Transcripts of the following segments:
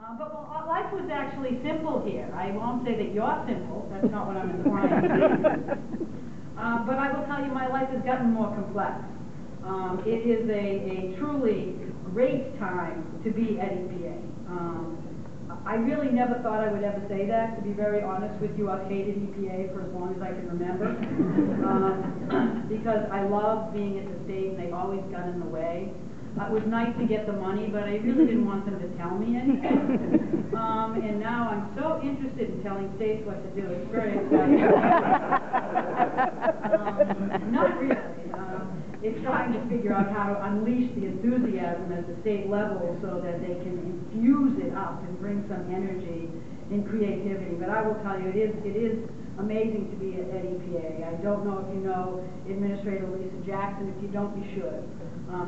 But life was actually simple here. I won't say that you're simple. That's not what I'm implying. But I will tell you, my life has gotten more complex. It is a truly great time to be at EPA. I really never thought I would ever say that. To be very honest with you, I've hated EPA for as long as I can remember. Because I love being at the state, and they always got in the way. It was nice to get the money, but I really didn't want them to tell me anything. And now I'm so interested in telling states what to do. It's very exciting. Not really. It's trying to figure out how to unleash the enthusiasm at the state level so that they can infuse it up and bring some energy and creativity. But I will tell you, it is amazing to be at EPA. I don't know if you know Administrator Lisa Jackson. If you don't, you should.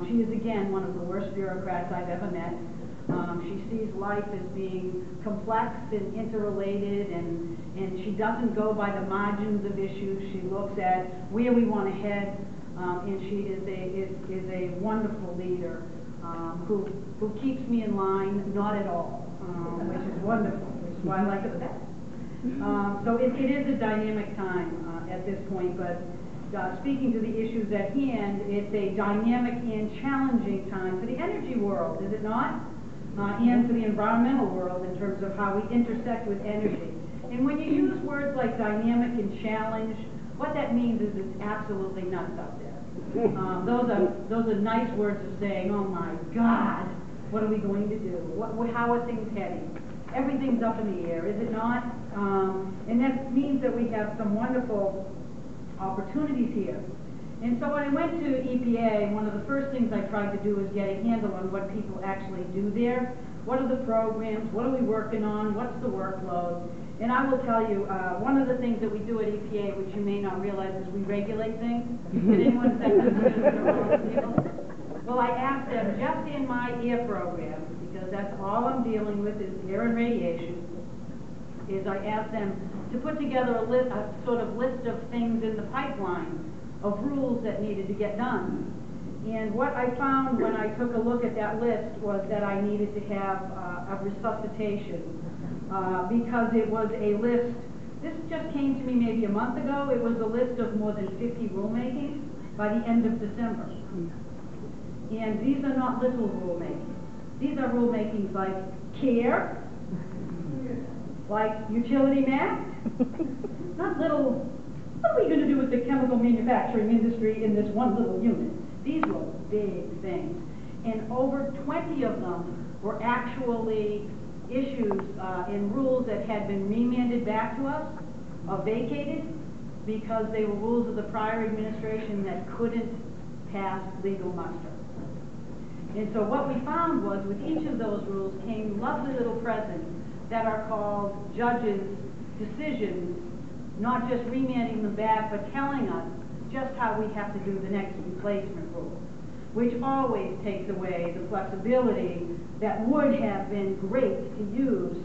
She is, again, one of the worst bureaucrats I've ever met. She sees life as being complex and interrelated, and she doesn't go by the margins of issues. She looks at where we want to head, and she is a wonderful leader who keeps me in line, not at all, which is wonderful, which is why I like it the best. So it is a dynamic time at this point, but speaking to the issues at hand, it's a dynamic and challenging time for the energy world, is it not? And for the environmental world in terms of how we intersect with energy. And when you use words like dynamic and challenge, what that means is it's absolutely nuts out there. Those are nice words of saying, oh my God, what are we going to do? How are things heading? Everything's up in the air, is it not? And that means that we have some wonderful opportunities here. And so when I went to EPA, one of the first things I tried to do was get a handle on what people actually do there. What are the programs? What are we working on? What's the workload? And I will tell you, one of the things that we do at EPA, which you may not realize, is we regulate things. Did anyone say that? Well, I asked them, just in my air program, because that's all I'm dealing with is air and radiation, is I asked them to put together a sort of list of things in the pipeline of rules that needed to get done. And what I found when I took a look at that list was that I needed to have a resuscitation because it was a list. This just came to me maybe a month ago. It was a list of more than 50 rulemakings by the end of December. And these are not little rulemakings. These are rulemakings like CARE, like utility map, not little, what are we going to do with the chemical manufacturing industry in this one little unit? These were big things. And over 20 of them were actually issues and rules that had been remanded back to us or vacated because they were rules of the prior administration that couldn't pass legal muster. And so what we found was with each of those rules came lovely little presents that are called judges' decisions, not just remanding them back, but telling us just how we have to do the next replacement rule, which always takes away the flexibility that would have been great to use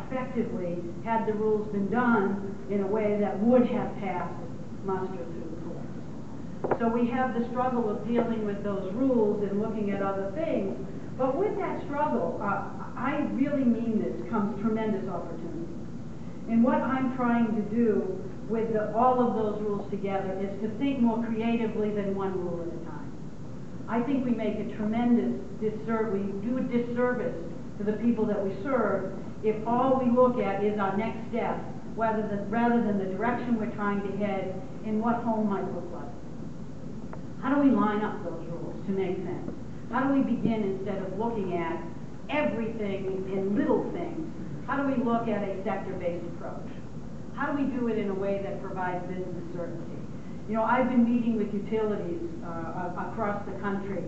effectively had the rules been done in a way that would have passed muster through the courts. So we have the struggle of dealing with those rules and looking at other things, but with that struggle, I really mean this, comes tremendous opportunity. And what I'm trying to do with all of those rules together is to think more creatively than one rule at a time. I think we make a tremendous disservice, we do a disservice to the people that we serve if all we look at is our next step rather than the direction we're trying to head and what home might look like. How do we line up those rules to make sense? How do we begin, instead of looking at everything in little things, how do we look at a sector-based approach? How do we do it in a way that provides business certainty? You know, I've been meeting with utilities across the country,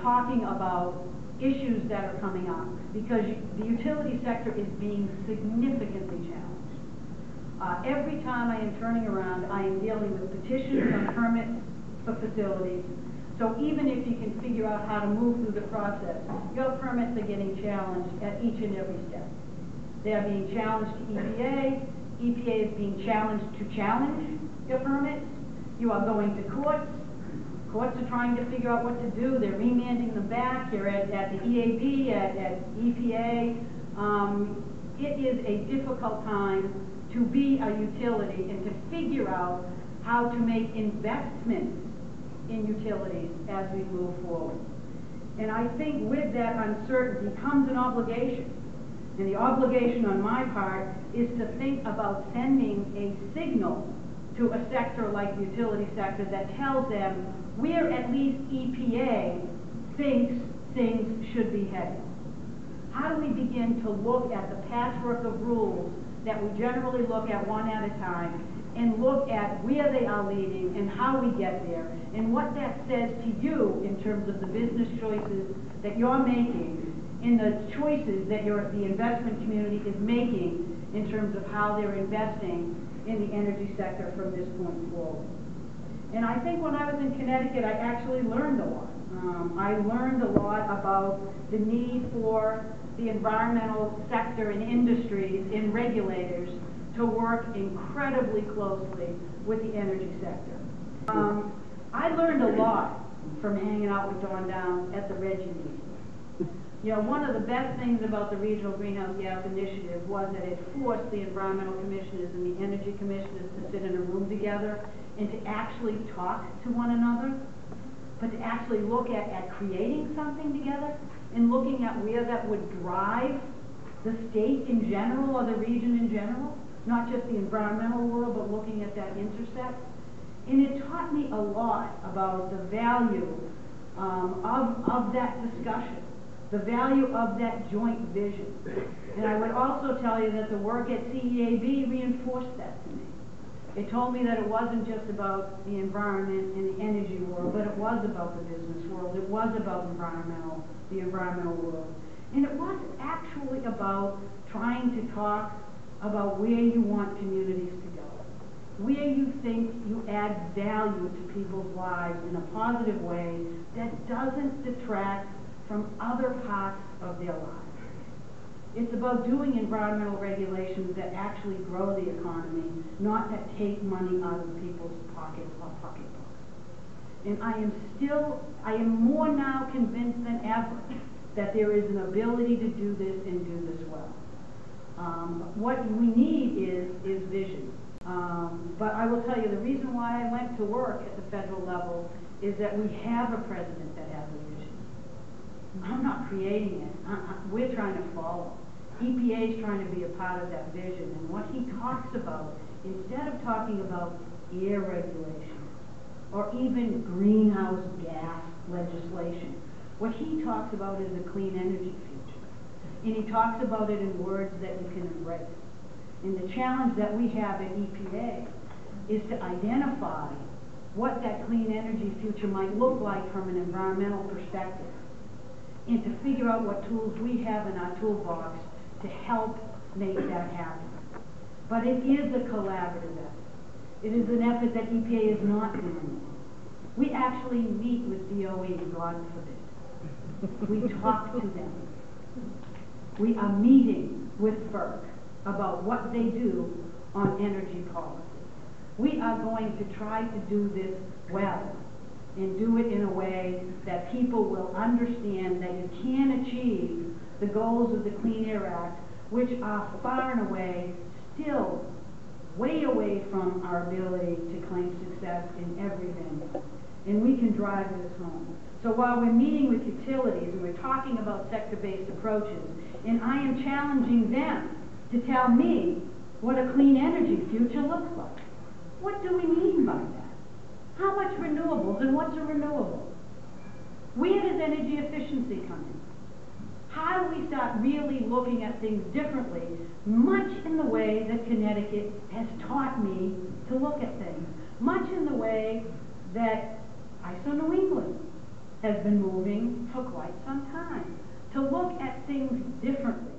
talking about issues that are coming up, because the utility sector is being significantly challenged. Every time I am turning around, I am dealing with petitions on permits for facilities. So even if you can figure out how to move through the process, your permits are getting challenged at each and every step. They are being challenged to EPA. EPA is being challenged to challenge your permits. You are going to courts. Courts are trying to figure out what to do. They're remanding them back. You're at the EAB, at EPA. it is a difficult time to be a utility and to figure out how to make investments in utilities as we move forward. And I think with that uncertainty comes an obligation. And the obligation on my part is to think about sending a signal to a sector like the utility sector that tells them where at least EPA thinks things should be headed. How do we begin to look at the patchwork of rules that we generally look at one at a time and look at where they are leading and how we get there and what that says to you in terms of the business choices that you're making and the choices that the investment community is making in terms of how they're investing in the energy sector from this point forward. And I think when I was in Connecticut, I actually learned a lot. I learned a lot about the need for the environmental sector and industries and regulators to work incredibly closely with the energy sector. I learned a lot from hanging out with Dawn down at the RGGI meeting. You know, one of the best things about the Regional Greenhouse Gas Initiative was that it forced the environmental commissioners and the energy commissioners to sit in a room together and to actually talk to one another, but to actually look at creating something together and looking at where that would drive the state in general or the region in general, not just the environmental world, but looking at that intersect. And it taught me a lot about the value of that discussion, the value of that joint vision. And I would also tell you that the work at CEAB reinforced that to me. It told me that it wasn't just about the environment and the energy world, but it was about the business world. It was about the environmental world. And it was actually about trying to talk about where you want communities to go, where you think you add value to people's lives in a positive way that doesn't detract from other parts of their lives. It's about doing environmental regulations that actually grow the economy, not that take money out of people's pockets or pocketbooks. And I am more now convinced than ever that there is an ability to do this and do this well. What we need is vision. But I will tell you, the reason why I went to work at the federal level is that we have a president that has a vision. I'm not creating it. We're trying to follow. EPA is trying to be a part of that vision. And what he talks about, instead of talking about air regulation or even greenhouse gas legislation, what he talks about is a clean energy future. And he talks about it in words that you can embrace. And the challenge that we have at EPA is to identify what that clean energy future might look like from an environmental perspective, and to figure out what tools we have in our toolbox to help make that happen. But it is a collaborative effort. It is an effort that EPA is not doing. We actually meet with DOE, God forbid. We talk to them. We are meeting with FERC about what they do on energy policy. We are going to try to do this well and do it in a way that people will understand that you can achieve the goals of the Clean Air Act, which are far and away still way away from our ability to claim success in every venue. And we can drive this home. So while we're meeting with utilities and we're talking about sector-based approaches, and I am challenging them to tell me what a clean energy future looks like. What do we mean by that? How much renewables and what's a renewable? Where does energy efficiency come in? How do we start really looking at things differently, much in the way that Connecticut has taught me to look at things, much in the way that ISO New England has been moving for quite some time, to look at things differently.